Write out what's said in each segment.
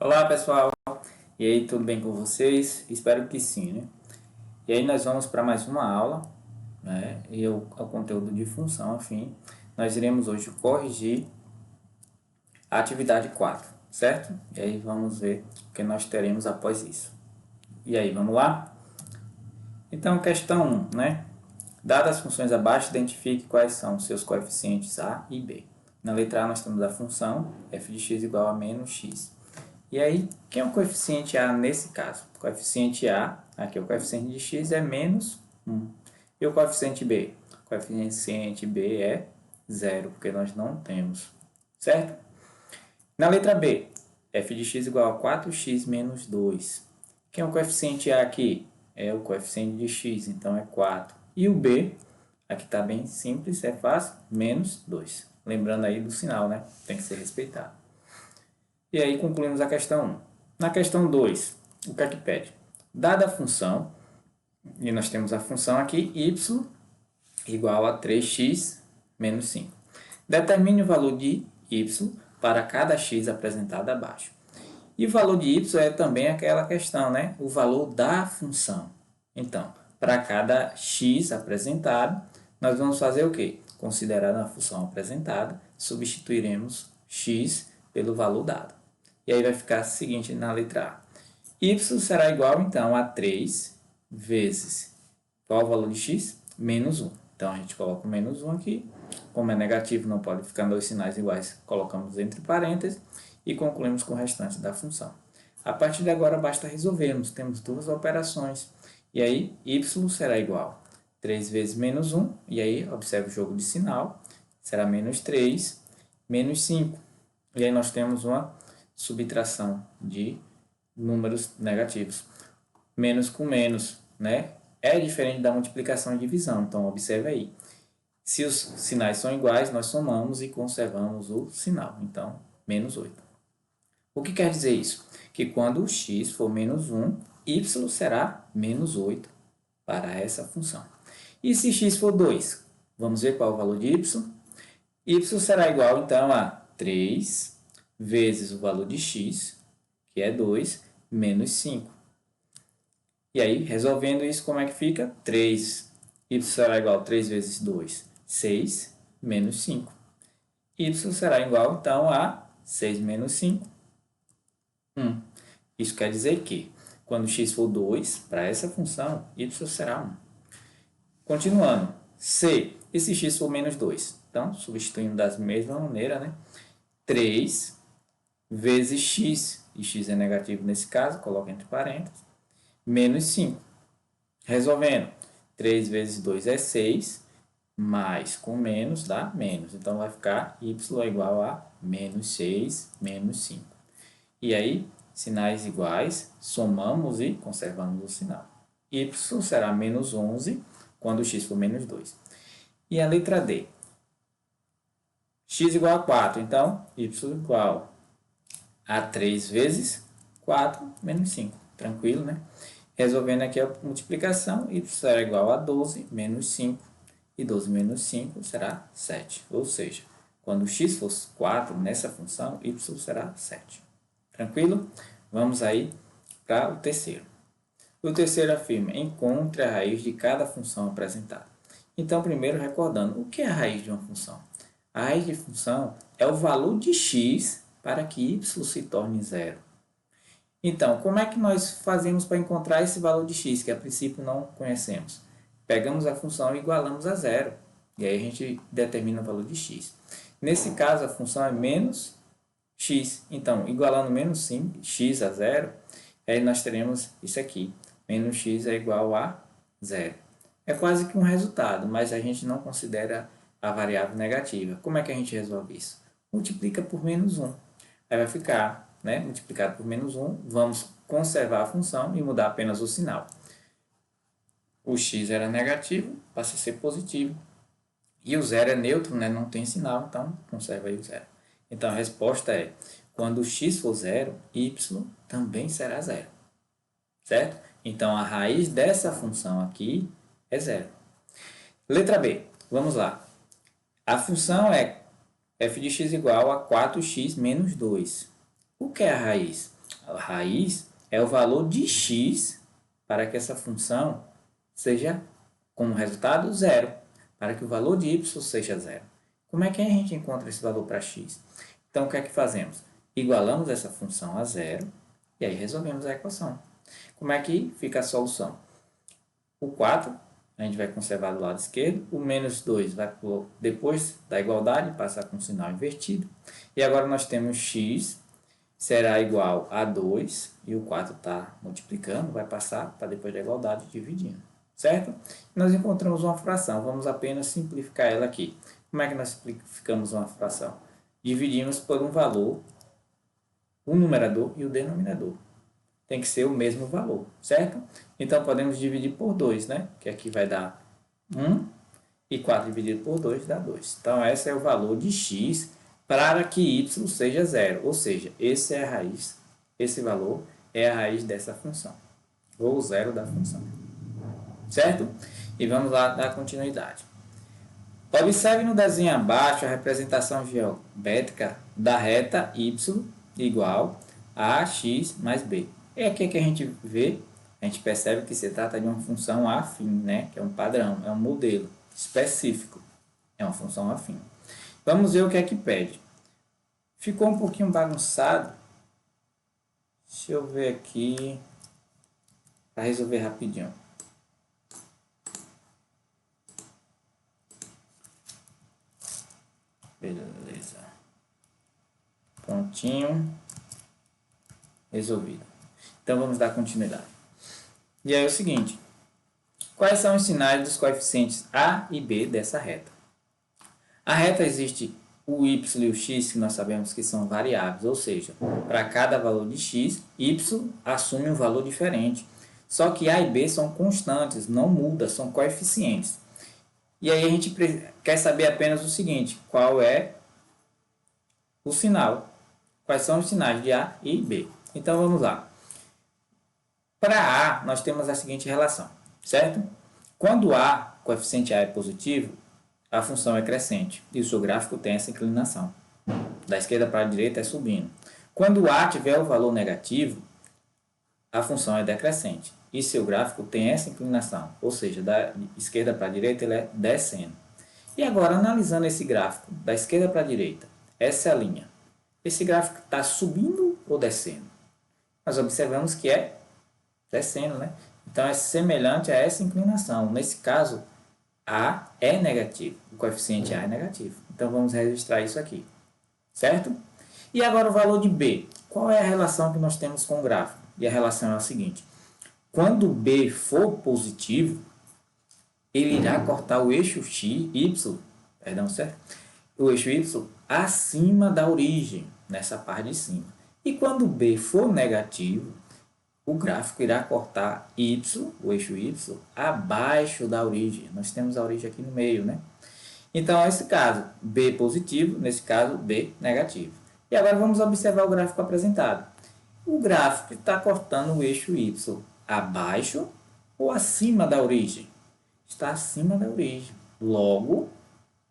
Olá pessoal, e aí, tudo bem com vocês? Espero que sim, né? E aí nós vamos para mais uma aula, né? E o conteúdo de função, afim. Nós iremos hoje corrigir a atividade 4, certo? E aí vamos ver o que nós teremos após isso. E aí, vamos lá? Então, questão 1, né? Dadas as funções abaixo, identifique quais são os seus coeficientes a e b. Na letra A nós temos a função f de x igual a menos x. E aí, quem é o coeficiente A nesse caso? O coeficiente A, aqui o coeficiente de x é menos 1. E o coeficiente B? O coeficiente B é 0, porque nós não temos, certo? Na letra B, f de x igual a 4x menos 2. Quem é o coeficiente A aqui? É o coeficiente de x, então é 4. E o B, aqui está bem simples, é fácil, menos 2. Lembrando aí do sinal, né? Tem que ser respeitado. E aí concluímos a questão 1. Na questão 2, o que é que pede? Dada a função, e nós temos a função aqui, y igual a 3x menos 5. Determine o valor de y para cada x apresentado abaixo. E o valor de y é também aquela questão, né? O valor da função. Então, para cada x apresentado, nós vamos fazer o quê? Considerando a função apresentada, substituiremos x pelo valor dado. E aí vai ficar o seguinte na letra A. Y será igual, então, a 3 vezes, qual é o valor de x? Menos 1. Então, a gente coloca o menos 1 aqui. Como é negativo, não pode ficar dois sinais iguais, colocamos entre parênteses e concluímos com o restante da função. A partir de agora, basta resolvermos. Temos duas operações. E aí, y será igual a 3 vezes menos 1. E aí, observe o jogo de sinal. Será menos 3, menos 5. E aí, nós temos uma subtração de números negativos. Menos com menos, né? É diferente da multiplicação e divisão, então observe aí. Se os sinais são iguais, nós somamos e conservamos o sinal. Então, menos 8. O que quer dizer isso? Que quando o x for menos 1, y será menos 8 para essa função. E se x for 2? Vamos ver qual é o valor de y. Y será igual, então, a 3 vezes o valor de x, que é 2, menos 5. E aí, resolvendo isso, como é que fica? 3. Y será igual a 3 vezes 2, 6, menos 5. Y será igual, então, a 6 menos 5, 1. Isso quer dizer que, quando x for 2, para essa função, y será 1. Continuando, se esse x for menos 2, então, substituindo da mesma maneira, né? 3 vezes x, e x é negativo nesse caso, coloca entre parênteses, menos 5. Resolvendo, 3 vezes 2 é 6, mais com menos dá menos. Então, vai ficar y é igual a menos 6, menos 5. E aí, sinais iguais, somamos e conservamos o sinal. Y será menos 11 quando x for menos 2. E a letra D? X igual a 4, então, y igual a 3 vezes 4 menos 5. Tranquilo, né? Resolvendo aqui a multiplicação, y será igual a 12 menos 5. E 12 menos 5 será 7. Ou seja, quando x for 4 nessa função, y será 7. Tranquilo? Vamos aí para o terceiro. O terceiro afirma, encontre a raiz de cada função apresentada. Então, primeiro recordando, o que é a raiz de uma função? A raiz de função é o valor de x para que y se torne zero. Então, como é que nós fazemos para encontrar esse valor de x, que a princípio não conhecemos? Pegamos a função e igualamos a zero. E aí a gente determina o valor de x. Nesse caso, a função é menos x. Então, igualando menos 5, x a zero, aí nós teremos isso aqui. Menos x é igual a zero. É quase que um resultado, mas a gente não considera a variável negativa. Como é que a gente resolve isso? Multiplica por menos 1. Aí vai ficar, né, multiplicado por menos 1. Vamos conservar a função e mudar apenas o sinal. O x era negativo, passa a ser positivo. E o zero é neutro, né, não tem sinal, então conserva aí o zero. Então a resposta é, quando x for zero, y também será zero. Certo? Então a raiz dessa função aqui é zero. Letra B, vamos lá. A função é f de x igual a 4x menos 2. O que é a raiz? a raiz é o valor de x para que essa função seja como resultado zero, para que o valor de y seja zero. Como é que a gente encontra esse valor para x? Então, o que é que fazemos? Igualamos essa função a zero e aí resolvemos a equação. Como é que fica a solução? O 4 a gente vai conservar do lado esquerdo, o menos 2 vai depois da igualdade, passar com o sinal invertido. E agora nós temos x será igual a 2, e o 4 está multiplicando, vai passar para depois da igualdade, dividindo, certo? Nós encontramos uma fração, vamos apenas simplificar ela aqui. Como é que nós simplificamos uma fração? Dividimos por um valor, o numerador e o denominador. Tem que ser o mesmo valor, certo? Então, podemos dividir por 2, né? Que aqui vai dar 1, e 4 dividido por 2 dá 2. Então, esse é o valor de x para que y seja zero, ou seja, esse é a raiz, esse valor é a raiz dessa função, ou zero da função, certo? E vamos lá dar continuidade. Observe no desenho abaixo a representação geométrica da reta y igual a x mais b. E aqui que a gente vê, a gente percebe que se trata de uma função afim, né? Que é um padrão, é um modelo específico, é uma função afim. Vamos ver o que é que pede. Ficou um pouquinho bagunçado. Deixa eu ver aqui para resolver rapidinho. Beleza. Prontinho. Resolvido. Então vamos dar continuidade. E aí é o seguinte. Quais são os sinais dos coeficientes a e b dessa reta? A reta existe o y e o x, que nós sabemos que são variáveis, ou seja, para cada valor de x, y assume um valor diferente. Só que a e b são constantes, não muda, são coeficientes. E aí a gente quer saber apenas o seguinte, qual é o sinal, quais são os sinais de a e b. Então vamos lá. Para a, nós temos a seguinte relação, certo? Quando a, coeficiente a é positivo, a função é crescente e o seu gráfico tem essa inclinação. Da esquerda para a direita é subindo. Quando a tiver o valor negativo, a função é decrescente e seu gráfico tem essa inclinação, ou seja, da esquerda para a direita ele é descendo. E agora, analisando esse gráfico da esquerda para a direita, essa é a linha. Esse gráfico está subindo ou descendo? Nós observamos que é descendo, né? Então, é semelhante a essa inclinação. Nesse caso, a é negativo, o coeficiente A é negativo. Então, vamos registrar isso aqui, certo? E agora o valor de B. Qual é a relação que nós temos com o gráfico? E a relação é a seguinte. Quando B for positivo, ele irá cortar o eixo certo? O eixo Y acima da origem, nessa parte de cima. E quando B for negativo, o gráfico irá cortar Y, o eixo Y, abaixo da origem. Nós temos a origem aqui no meio, né? Então, nesse caso, B positivo, nesse caso, B negativo. E agora vamos observar o gráfico apresentado. O gráfico está cortando o eixo Y abaixo ou acima da origem? Está acima da origem. Logo, o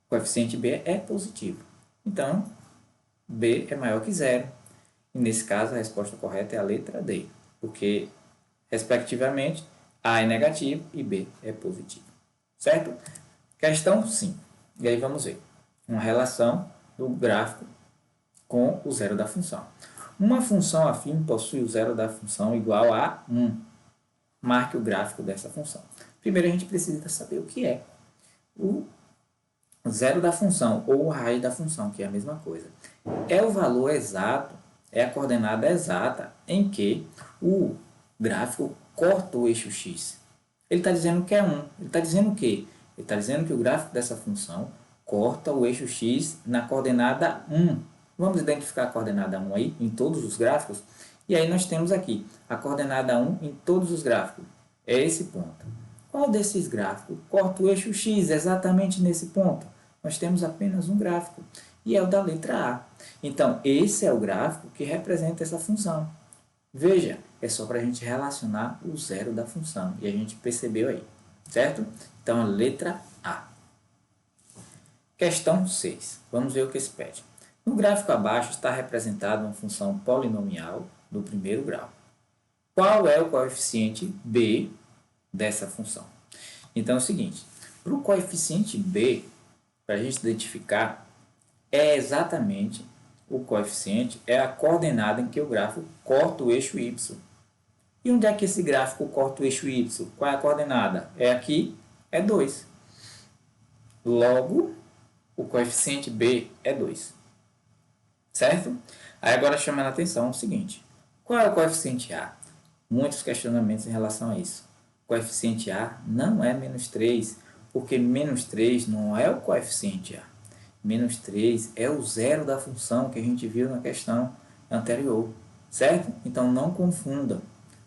coeficiente B é positivo. Então, B é maior que zero. E nesse caso, a resposta correta é a letra D. Porque, respectivamente, A é negativo e B é positivo. Certo? Questão 5. E aí vamos ver. Uma relação do gráfico com o zero da função. Uma função afim possui o zero da função igual a 1. Marque o gráfico dessa função. Primeiro a gente precisa saber o que é o zero da função ou a raiz da função, que é a mesma coisa. É o valor exato, é a coordenada exata em que o gráfico corta o eixo x. Ele está dizendo que é 1. Ele está dizendo o quê? Ele está dizendo que o gráfico dessa função corta o eixo x na coordenada 1. Vamos identificar a coordenada 1 aí em todos os gráficos. E aí nós temos aqui a coordenada 1 em todos os gráficos. É esse ponto. Qual desses gráficos corta o eixo x exatamente nesse ponto? Nós temos apenas um gráfico. E é o da letra A. Então, esse é o gráfico que representa essa função. Veja, é só para a gente relacionar o zero da função. E a gente percebeu aí, certo? Então, a letra A. Questão 6. Vamos ver o que se pede. No gráfico abaixo está representada uma função polinomial do primeiro grau. Qual é o coeficiente b dessa função? Então é o seguinte, para o coeficiente b, para a gente identificar, é exatamente o coeficiente, é a coordenada em que o gráfico corta o eixo y. E onde é que esse gráfico corta o eixo y? Qual é a coordenada? É aqui, é 2. Logo, o coeficiente b é 2. Certo? Aí agora chamando a atenção o seguinte, qual é o coeficiente a? Muitos questionamentos em relação a isso. O coeficiente a não é menos 3, porque menos 3 não é o coeficiente a. Menos 3 é o zero da função que a gente viu na questão anterior, certo? Então não confunda.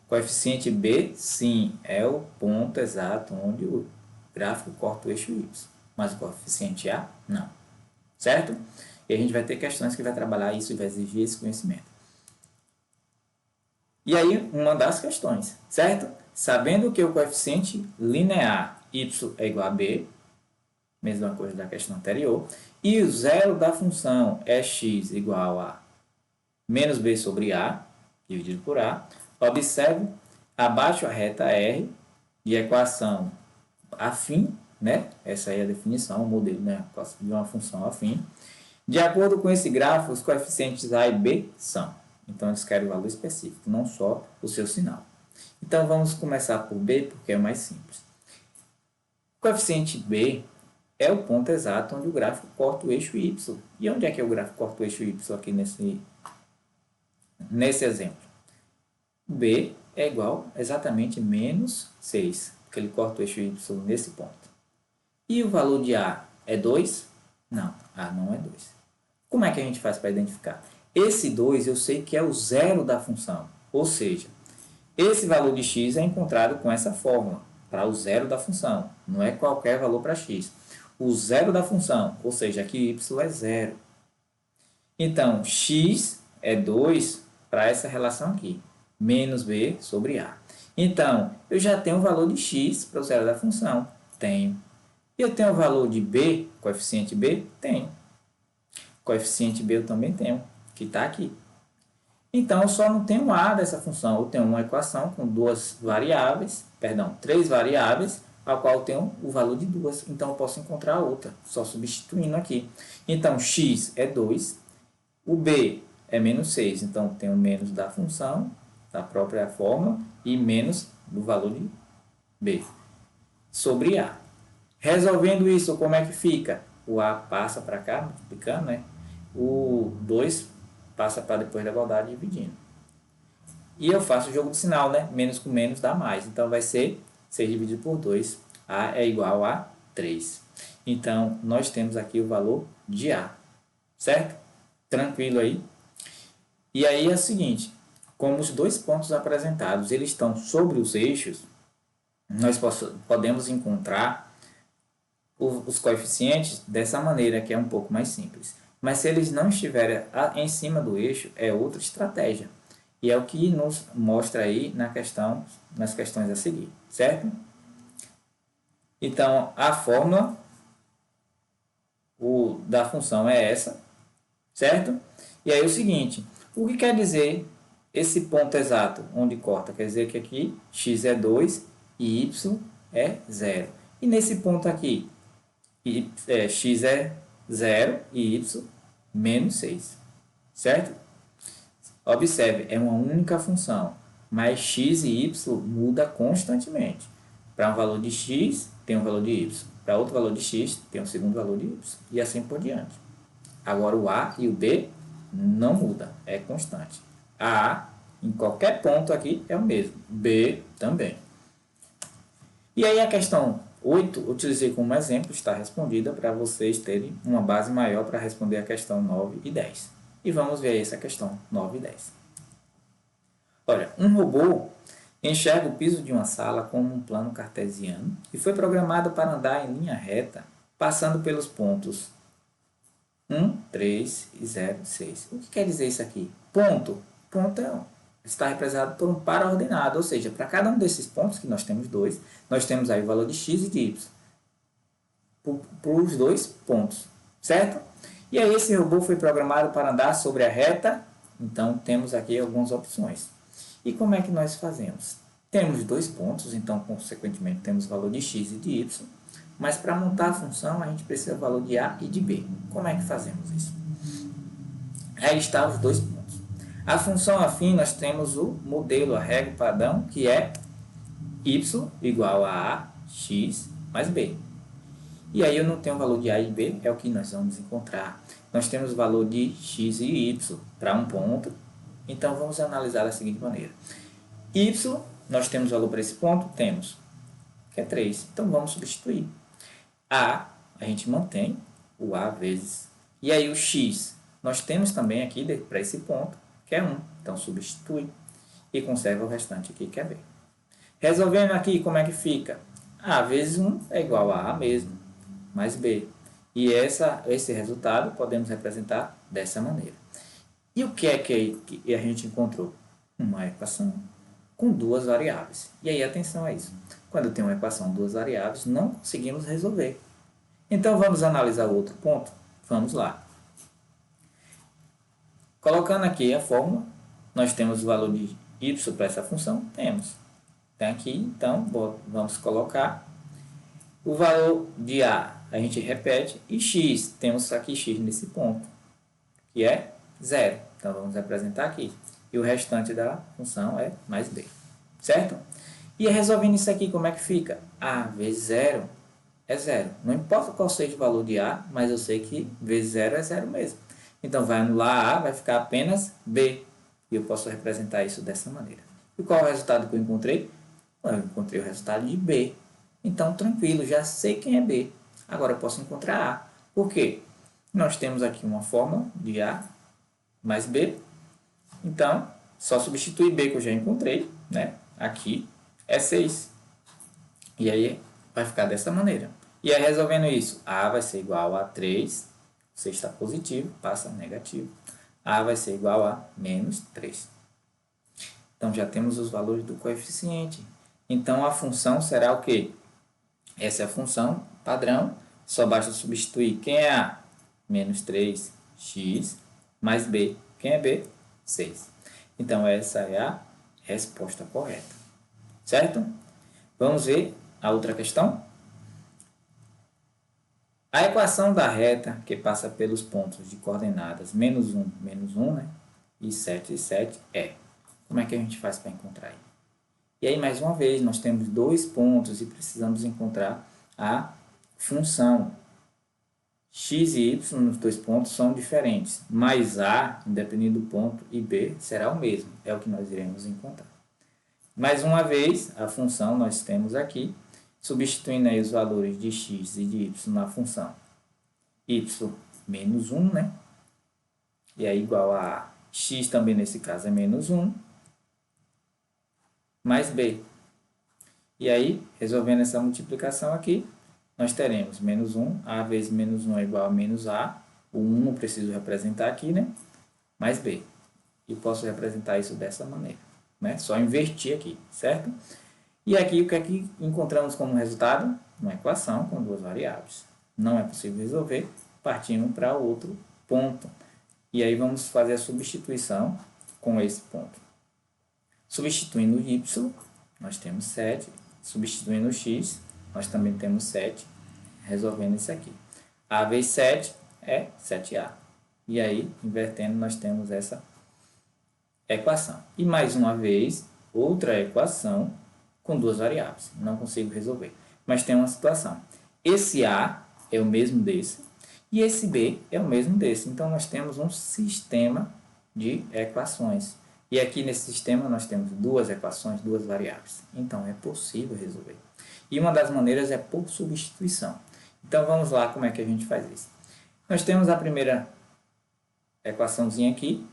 Coeficiente b, sim, é o ponto exato onde o gráfico corta o eixo y, mas o coeficiente a, não, certo? E a gente vai ter questões que vai trabalhar isso e vai exigir esse conhecimento. E aí, uma das questões, certo? Sabendo que o coeficiente linear y é igual a b, mesma coisa da questão anterior, e o zero da função é x igual a menos b sobre a, dividido por a, observe abaixo a reta R e a equação afim, né? Essa aí é a definição, o modelo, né? De uma função afim. De acordo com esse gráfico, os coeficientes a e b são. Então, eles querem o valor específico, não só o seu sinal. Então, vamos começar por b, porque é o mais simples. O coeficiente b é o ponto exato onde o gráfico corta o eixo y. E onde é que o gráfico corta o eixo y aqui nesse exemplo? B é igual exatamente menos 6, porque ele corta o eixo y nesse ponto. E o valor de A é 2? Não, A não é 2. Como é que a gente faz para identificar? Esse 2 eu sei que é o zero da função, ou seja, esse valor de x é encontrado com essa fórmula, para o zero da função, não é qualquer valor para x. O zero da função, ou seja, aqui y é zero. Então, x é 2 para essa relação aqui, menos b sobre a. Então, eu já tenho o valor de x para o zero da função, tenho. E eu tenho o valor de b, coeficiente b, tenho. Coeficiente b eu também tenho, que está aqui. Então, eu só não tenho a dessa função, eu tenho uma equação com três variáveis, a qual eu tenho o valor de 2. Então, eu posso encontrar outra, só substituindo aqui. Então, x é 2, o b é menos 6, então, eu tenho menos da função, da própria fórmula, e menos do valor de b, sobre a. Resolvendo isso, como é que fica? O a passa para cá, multiplicando, né? O 2 passa para depois da igualdade, dividindo. E eu faço o jogo de sinal, né? Menos com menos dá mais. Então, vai ser 6 dividido por 2. A é igual a 3. Então, nós temos aqui o valor de A. Certo? Tranquilo aí? E aí é o seguinte. Como os dois pontos apresentados eles estão sobre os eixos, nós podemos encontrar os coeficientes dessa maneira, que é um pouco mais simples. Mas se eles não estiverem em cima do eixo, é outra estratégia. E é o que nos mostra aí nas questões a seguir, certo? Então, a fórmula da função é essa, certo? E aí o seguinte, o que quer dizer esse ponto exato onde corta? Quer dizer que aqui x é 2 e y é 0. E nesse ponto aqui, x é 0 e y menos 6, certo? Observe, é uma única função, mas x e y muda constantemente. Para um valor de x, tem um valor de y. Para outro valor de x, tem um segundo valor de y. E assim por diante. Agora, o a e o b não muda, é constante. A, em qualquer ponto aqui, é o mesmo. B também. E aí a questão 8, utilizei como exemplo, está respondida para vocês terem uma base maior para responder a questão 9 e 10. E vamos ver essa questão 9 e 10. Olha, um robô enxerga o piso de uma sala como um plano cartesiano e foi programado para andar em linha reta, passando pelos pontos 1, 3 e 0, 6. O que quer dizer isso aqui? Ponto está representado por um par ordenado, ou seja, para cada um desses pontos, que nós temos dois, nós temos aí o valor de x e de y, para os dois pontos, certo? E aí esse robô foi programado para andar sobre a reta Então, temos aqui algumas opções. E como é que nós fazemos? Temos 2 pontos, então, consequentemente, temos o valor de x e de y. Mas para montar a função, a gente precisa do valor de a e de b. Como é que fazemos isso? Aí está os 2 pontos. A função afim, nós temos o modelo, a regra padrão, que é y igual a x mais b. E aí eu não tenho o valor de a e b, é o que nós vamos encontrar. Nós temos o valor de x e y para um ponto. Então, vamos analisar da seguinte maneira. Y, nós temos valor para esse ponto? Temos, que é 3. Então, vamos substituir. A gente mantém o a vezes. E aí o x, nós temos também aqui para esse ponto, que é 1. Então, substitui e conserva o restante aqui, que é b. Resolvendo aqui, como é que fica? A vezes 1 é igual a mesmo, mais b. E esse resultado podemos representar dessa maneira. E o que é que a gente encontrou? Uma equação com 2 variáveis. E aí, atenção a isso. Quando tem uma equação com 2 variáveis, não conseguimos resolver. Então, vamos analisar o outro ponto? Vamos lá. Colocando aqui a fórmula, nós temos o valor de y para essa função? Temos. Tem aqui, então, vamos colocar o valor de a gente repete, e x, temos aqui x nesse ponto, que é 0. Então, vamos representar aqui. E o restante da função é mais b. Certo? E resolvendo isso aqui, como é que fica? A vezes 0 é 0. Não importa qual seja o valor de a, mas eu sei que vezes 0 é 0 mesmo. Então, vai anular a, vai ficar apenas b. E eu posso representar isso dessa maneira. E qual é o resultado que eu encontrei? Eu encontrei o resultado de b. Então, tranquilo, já sei quem é b. Agora eu posso encontrar a. Por quê? Nós temos aqui uma fórmula de a mais b. Então, só substituir b que eu já encontrei, né? Aqui é 6. E aí vai ficar dessa maneira. E aí, resolvendo isso, a vai ser igual a 3. Se está positivo, passa negativo. A vai ser igual a menos 3. Então, já temos os valores do coeficiente. Então, a função será o quê? Essa é a função padrão. Só basta substituir. Quem é a? Menos 3x mais b. Quem é b? 6. Então, essa é a resposta correta. Certo? Vamos ver a outra questão? A equação da reta que passa pelos pontos de coordenadas menos 1, né? E 7 é. Como é que a gente faz para encontrar aí? E aí, mais uma vez, nós temos 2 pontos e precisamos encontrar a função. X e y nos 2 pontos são diferentes, mas a, independente do ponto, e b será o mesmo. É o que nós iremos encontrar. Mais uma vez, a função nós temos aqui, substituindo aí os valores de x e de y na função. Y menos 1, né? E aí, igual a x também nesse caso é menos 1. Mais b. E aí, resolvendo essa multiplicação aqui, nós teremos menos 1, a vezes menos 1 é igual a menos a, o 1 não preciso representar aqui, né? Mais b. E posso representar isso dessa maneira, né? Só inverter aqui, certo? E aqui, o que é que encontramos como resultado? Uma equação com 2 variáveis. Não é possível resolver, partimos para outro ponto. E aí, vamos fazer a substituição com esse ponto. Substituindo o y, nós temos 7. Substituindo o x, nós também temos 7. Resolvendo isso aqui. A vezes 7 é 7a. E aí, invertendo, nós temos essa equação. E mais uma vez, outra equação com 2 variáveis. Não consigo resolver. Mas tem uma situação. Esse a é o mesmo desse. E esse b é o mesmo desse. Então, nós temos um sistema de equações. E aqui nesse sistema nós temos 2 equações, 2 variáveis. Então, é possível resolver. E uma das maneiras é por substituição. Então, vamos lá como é que a gente faz isso. Nós temos a primeira equaçãozinha aqui.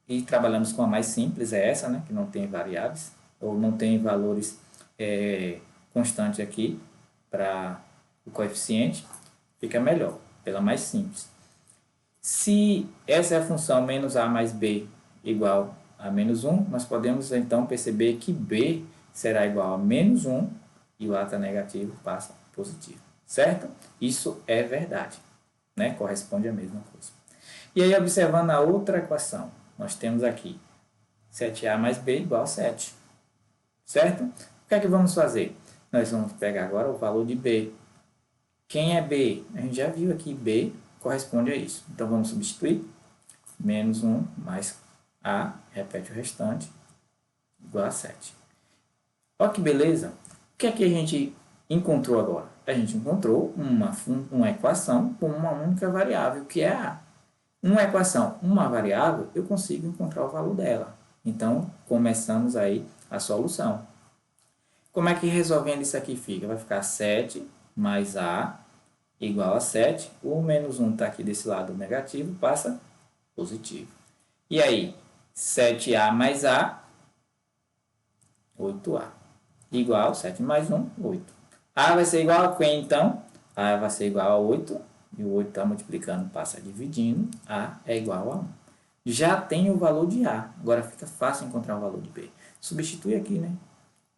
E trabalhamos com a mais simples, é essa, né? Que não tem variáveis. Ou não tem valores constantes aqui para o coeficiente. Fica melhor, pela mais simples. Se essa é a função menos a mais b igual a menos 1, nós podemos então perceber que b será igual a menos 1 e o a está negativo, passa positivo. Certo? Isso é verdade, né? Corresponde à mesma coisa. E aí, observando a outra equação, nós temos aqui 7A mais B igual a 7. Certo? O que é que vamos fazer? Nós vamos pegar agora o valor de B. Quem é B? A gente já viu aqui, B corresponde a isso. Então, vamos substituir. Menos 1 mais A, repete o restante, igual a 7. Olha que beleza! O que é que a gente encontrou agora? A gente encontrou uma equação com uma única variável, que é A. Uma equação, uma variável, eu consigo encontrar o valor dela. Então, começamos aí a solução. Como é que resolvendo isso aqui fica? Vai ficar 7 mais A igual a 7. O menos 1 está aqui desse lado negativo, passa positivo. E aí, 7A mais A, 8A. Igual 7 mais 1, 8. A vai ser igual a quem, então? A vai ser igual a 8. E o 8 está multiplicando, passa dividindo. A é igual a 1. Já tem o valor de A. Agora fica fácil encontrar o valor de B. Substitui aqui, né?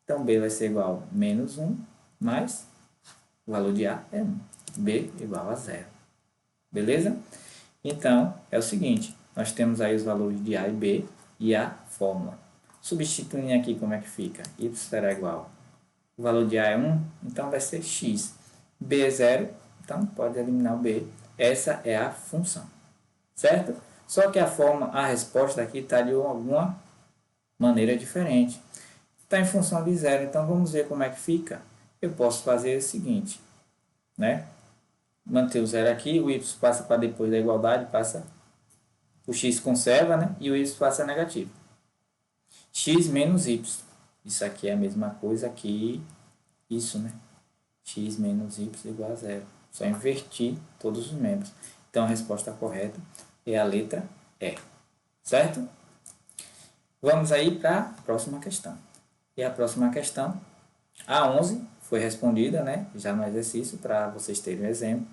Então, B vai ser igual a menos 1, mais o valor de A é 1. B igual a 0. Beleza? Então, é o seguinte. Nós temos aí os valores de A e B e a fórmula. Substituindo aqui, como é que fica? Y será igual. O valor de A é 1, então vai ser X. B é 0, então pode eliminar o B. Essa é a função. Certo? Só que a resposta aqui está de alguma maneira diferente. Está em função de 0, então vamos ver como é que fica. Eu posso fazer o seguinte, né? Manter o 0 aqui, o y passa para depois da igualdade, passa o x conserva, né? E o y passa negativo. X menos y. Isso aqui é a mesma coisa que isso, né? X menos y igual a 0. Só invertir todos os membros. Então, a resposta correta é a letra E. Certo? Vamos aí para a próxima questão. E a próxima questão, a 11, foi respondida, né? Já no exercício, para vocês terem um exemplo.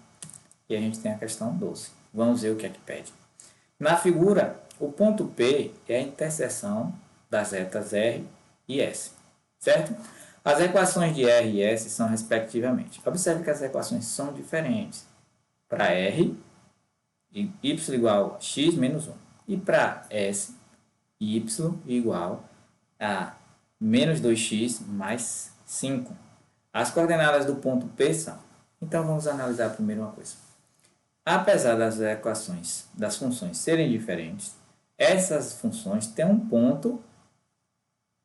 E a gente tem a questão 12. Vamos ver o que é que pede. Na figura, o ponto P é a interseção das retas R e S, certo? As equações de R e S são respectivamente. Observe que as equações são diferentes. Para R, y igual a x menos 1. E para S, y igual a menos 2x mais 5. As coordenadas do ponto P são. Então, vamos analisar primeiro uma coisa. Apesar das equações das funções serem diferentes, essas funções têm um ponto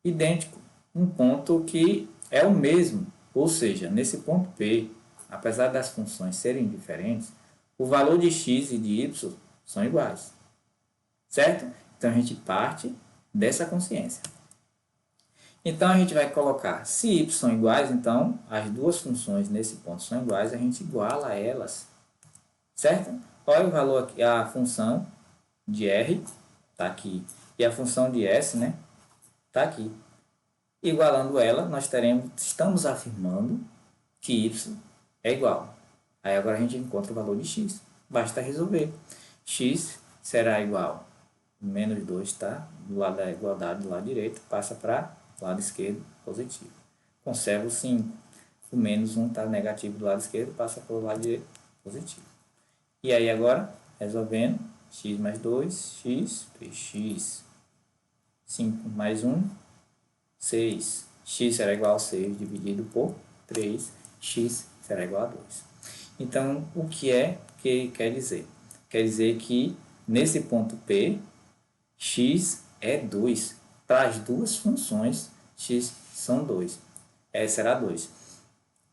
idêntico, um ponto que é o mesmo, ou seja, nesse ponto P, apesar das funções serem diferentes, o valor de x e de y são iguais, certo? Então, a gente parte dessa consciência. Então, a gente vai colocar, se y são iguais, então, as duas funções nesse ponto são iguais, a gente iguala elas. Certo? Olha o valor aqui, a função de R está aqui e a função de S, né, está aqui. Igualando ela, nós estamos afirmando que Y é igual. Aí agora a gente encontra o valor de X. Basta resolver. X será igual a menos 2, está do lado da igualdade, do lado direito, passa para o lado esquerdo, positivo. Conserva o 5. O menos 1 está negativo do lado esquerdo, passa para o lado direito, positivo. E aí agora, resolvendo, x mais 2, x, 3x, 5 mais 1, 6. X será igual a 6 dividido por 3, x será igual a 2. Então, o que é que quer dizer? Quer dizer que nesse ponto P, x é 2. Para as duas funções, x são 2. Será 2.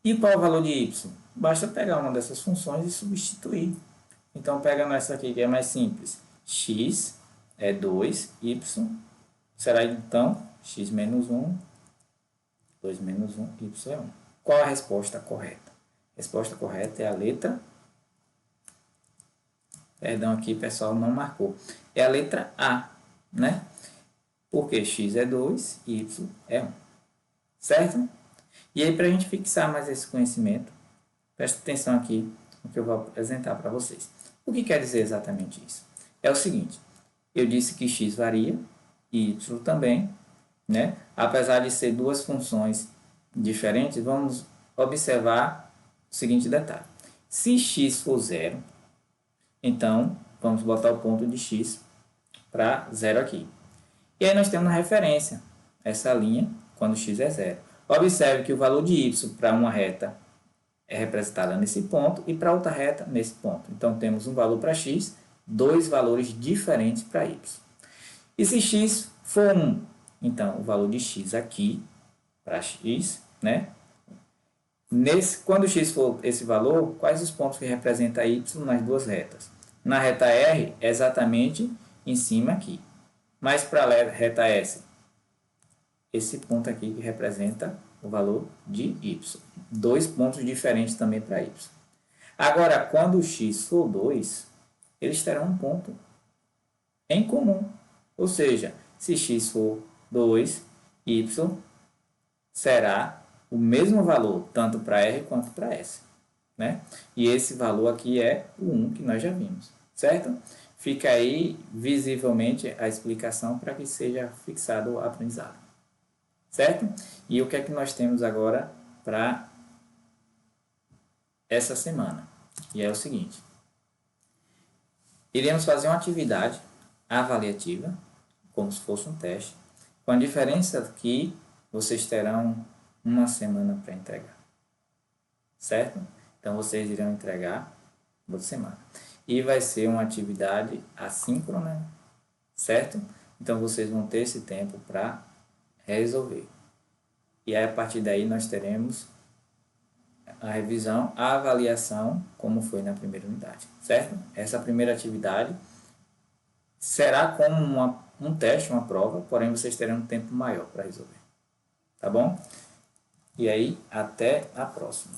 E qual é o valor de y? Basta pegar uma dessas funções e substituir. Então, pegando essa aqui que é mais simples, x é 2, y será então x menos 1, 2 menos 1, y é 1. Qual a resposta correta? A resposta correta é a letra... Perdão aqui, pessoal, não marcou. É a letra A, né? Porque x é 2 e y é 1. Certo? E aí, para a gente fixar mais esse conhecimento, presta atenção aqui no que eu vou apresentar para vocês. O que quer dizer exatamente isso? É o seguinte, eu disse que x varia e y também, né? Apesar de ser duas funções diferentes, vamos observar o seguinte detalhe. Se x for 0, então vamos botar o ponto de x para zero aqui. E aí nós temos a referência, essa linha, quando x é zero. Observe que o valor de y para uma reta é representada nesse ponto e para outra reta nesse ponto. Então, temos um valor para x, dois valores diferentes para y. E se x for 1, então o valor de x aqui para x, né? Quando x for esse valor, quais os pontos que representam y nas duas retas? Na reta R, exatamente em cima aqui. Mas para a reta S, esse ponto aqui que representa o valor de y. Dois pontos diferentes também para y. Agora, quando x for 2, eles terão um ponto em comum. Ou seja, se x for 2, y será o mesmo valor, tanto para R quanto para S. Né? E esse valor aqui é o 1 que nós já vimos, certo? Fica aí visivelmente a explicação para que seja fixado o aprendizado. Certo? E o que é que nós temos agora para essa semana? E é o seguinte. Iremos fazer uma atividade avaliativa, como se fosse um teste, com a diferença que vocês terão uma semana para entregar. Certo? Então, vocês irão entregar toda semana. E vai ser uma atividade assíncrona, certo? Então, vocês vão ter esse tempo para resolver. E aí, a partir daí, nós teremos a revisão, a avaliação, como foi na primeira unidade, certo? Essa primeira atividade será como um teste, uma prova, porém vocês terão um tempo maior para resolver. Tá bom? E aí, até a próxima.